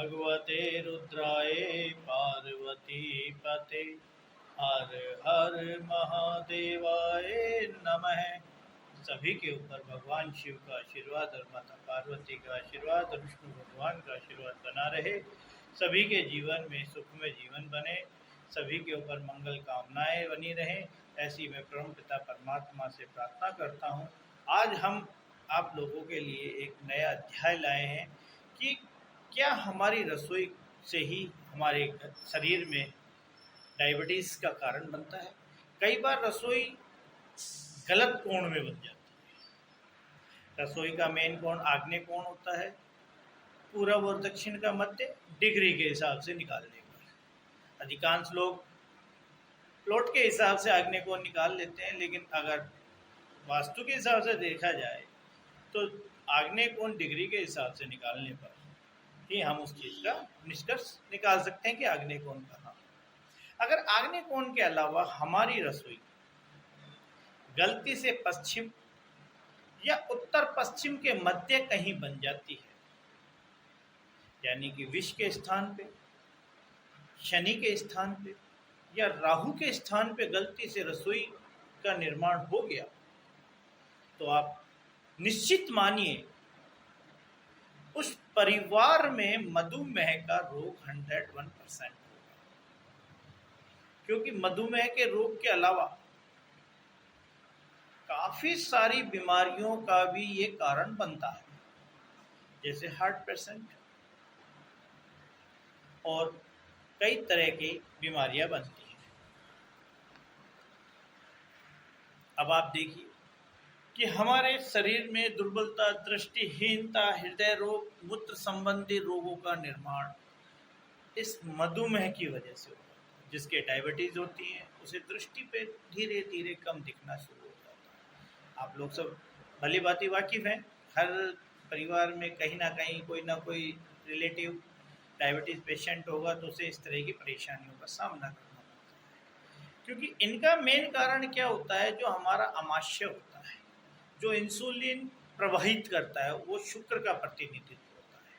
भगवते रुद्राय पार्वती पते हर हर महादेवाय नमः। सभी के ऊपर भगवान शिव का आशीर्वाद और माता पार्वती का आशीर्वाद और विष्णु भगवान का आशीर्वाद बना रहे। सभी के जीवन में सुखमय जीवन बने, सभी के ऊपर मंगल कामनाएं बनी रहें, ऐसी मैं परम पिता परमात्मा से प्रार्थना करता हूँ। आज हम आप लोगों के लिए एक नया अध्याय लाए हैं कि क्या हमारी रसोई से ही हमारे शरीर में डायबिटीज़ का कारण बनता है। कई बार रसोई गलत कोण में बन जाती है। रसोई का मेन कोण आग्नेय कोण होता है, पूरब और दक्षिण का मध्य डिग्री के हिसाब से निकालने पर। अधिकांश लोग प्लॉट के हिसाब से आग्नेय कोण निकाल लेते हैं, लेकिन अगर वास्तु के हिसाब से देखा जाए तो आग्नेय कोण डिग्री के हिसाब से निकालने पर ही हम उस चीज़ का निष्कर्ष निकाल सकते हैं कि आग्नेय कोण कहाँ। अगर आग्नेय कोण के अलावा हमारी रसोई गलती से पश्चिम या उत्तर पश्चिम के मध्य कहीं बन जाती है, यानी कि विष के स्थान पे, शनि के स्थान पे या राहु के स्थान पे गलती से रसोई का निर्माण हो गया, तो आप निश्चित मानिए उस परिवार में मधुमेह का रोग 101% होगा। क्योंकि मधुमेह के रोग के अलावा काफी सारी बीमारियों का भी ये कारण बनता है, जैसे हार्ट पेशेंट और कई तरह की बीमारियां बनती हैं। अब आप देखिए कि हमारे शरीर में दुर्बलता, दृष्टिहीनता, हृदय रोग, मूत्र संबंधी रोगों का निर्माण इस मधुमेह की वजह से होता है। जिसके डायबिटीज होती है उसे दृष्टि पे धीरे धीरे कम दिखना शुरू हो जाता है। आप लोग सब भली भांति वाकिफ हैं, हर परिवार में कहीं ना कहीं कोई ना कोई रिलेटिव डायबिटीज पेशेंट होगा तो उसे इस तरह की परेशानियों का सामना करना पड़ता है। क्योंकि इनका मेन कारण क्या होता है, जो हमारा आमाशय होता है, जो इंसुलिन प्रवाहित करता है, वो शुक्र का प्रतिनिधित्व होता है।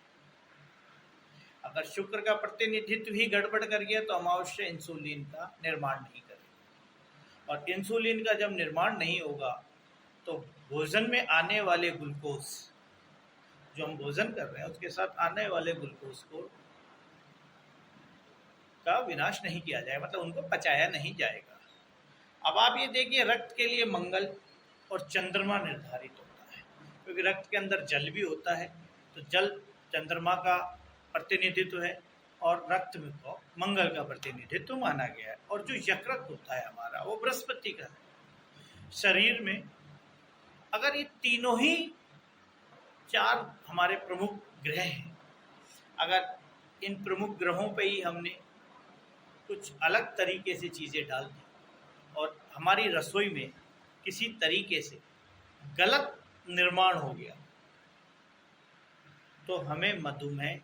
अगर शुक्र का प्रतिनिधित्व ही गड़बड़ कर गया तो अमावस्या इंसुलिन का निर्माण नहीं करेगा, और इंसुलिन का जब निर्माण नहीं होगा तो भोजन में आने वाले ग्लूकोज, जो हम भोजन कर रहे हैं उसके साथ आने वाले ग्लूकोज को का विनाश नहीं किया जाएगा, मतलब उनको पचाया नहीं जाएगा। अब आप ये देखिए, रक्त के लिए मंगल और चंद्रमा निर्धारित होता है, क्योंकि रक्त के अंदर जल भी होता है, तो जल चंद्रमा का प्रतिनिधित्व है और रक्त में को मंगल का प्रतिनिधित्व माना गया है। और जो यकृत होता है हमारा, वो बृहस्पति का है। शरीर में अगर ये तीनों ही चार हमारे प्रमुख ग्रह हैं, अगर इन प्रमुख ग्रहों पे ही हमने कुछ अलग तरीके से चीज़ें डाल दी और हमारी रसोई में किसी तरीके से गलत निर्माण हो गया, तो हमें मधुमेह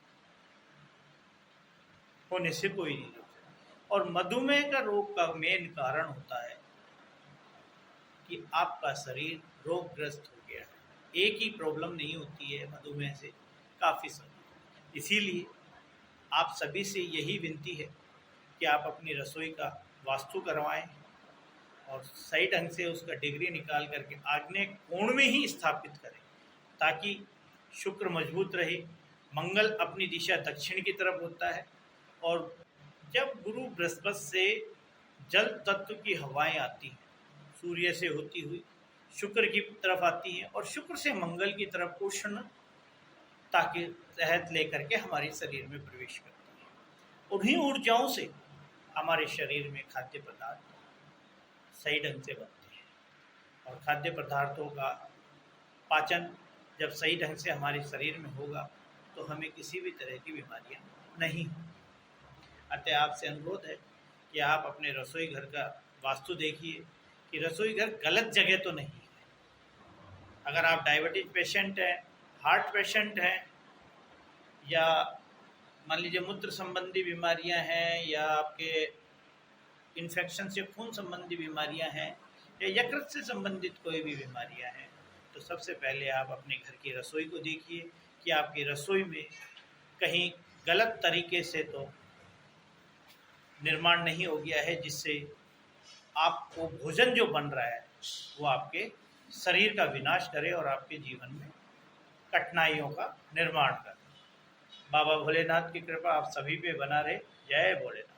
होने से कोई नहीं रोकता। और मधुमेह का रोग का मेन कारण होता है कि आपका शरीर रोगग्रस्त हो गया है। एक ही प्रॉब्लम नहीं होती है मधुमेह से, काफ़ी सारी। इसीलिए आप सभी से यही विनती है कि आप अपनी रसोई का वास्तु करवाएं और सही ढंग से उसका डिग्री निकाल करके आग्नेय कोण में ही स्थापित करें, ताकि शुक्र मजबूत रहे। मंगल अपनी दिशा दक्षिण की तरफ होता है, और जब गुरु बृहस्पति से जल तत्व की हवाएं आती हैं, सूर्य से होती हुई शुक्र की तरफ आती हैं और शुक्र से मंगल की तरफ उष्ण ताकि तहत लेकर के हमारे शरीर में प्रवेश करती है। उन्हीं ऊर्जाओं से हमारे शरीर में खाद्य पदार्थ सही ढंग से बनते हैं, और खाद्य पदार्थों का पाचन जब सही ढंग से हमारे शरीर में होगा तो हमें किसी भी तरह की बीमारियां नहीं होंगी। अतः आपसे अनुरोध है कि आप अपने रसोई घर का वास्तु देखिए कि रसोई घर गलत जगह तो नहीं है। अगर आप डायबिटीज पेशेंट हैं, हार्ट पेशेंट हैं, या मान लीजिए मूत्र संबंधी बीमारियां हैं, या आपके इन्फेक्शन से खून संबंधी बीमारियां हैं, या यकृत से संबंधित कोई भी बीमारियां हैं, तो सबसे पहले आप अपने घर की रसोई को देखिए कि आपकी रसोई में कहीं गलत तरीके से तो निर्माण नहीं हो गया है, जिससे आपको भोजन जो बन रहा है वो आपके शरीर का विनाश करे और आपके जीवन में कठिनाइयों का निर्माण करे। बाबा भोलेनाथ की कृपा आप सभी पे बना रहे। जय भोलेनाथ।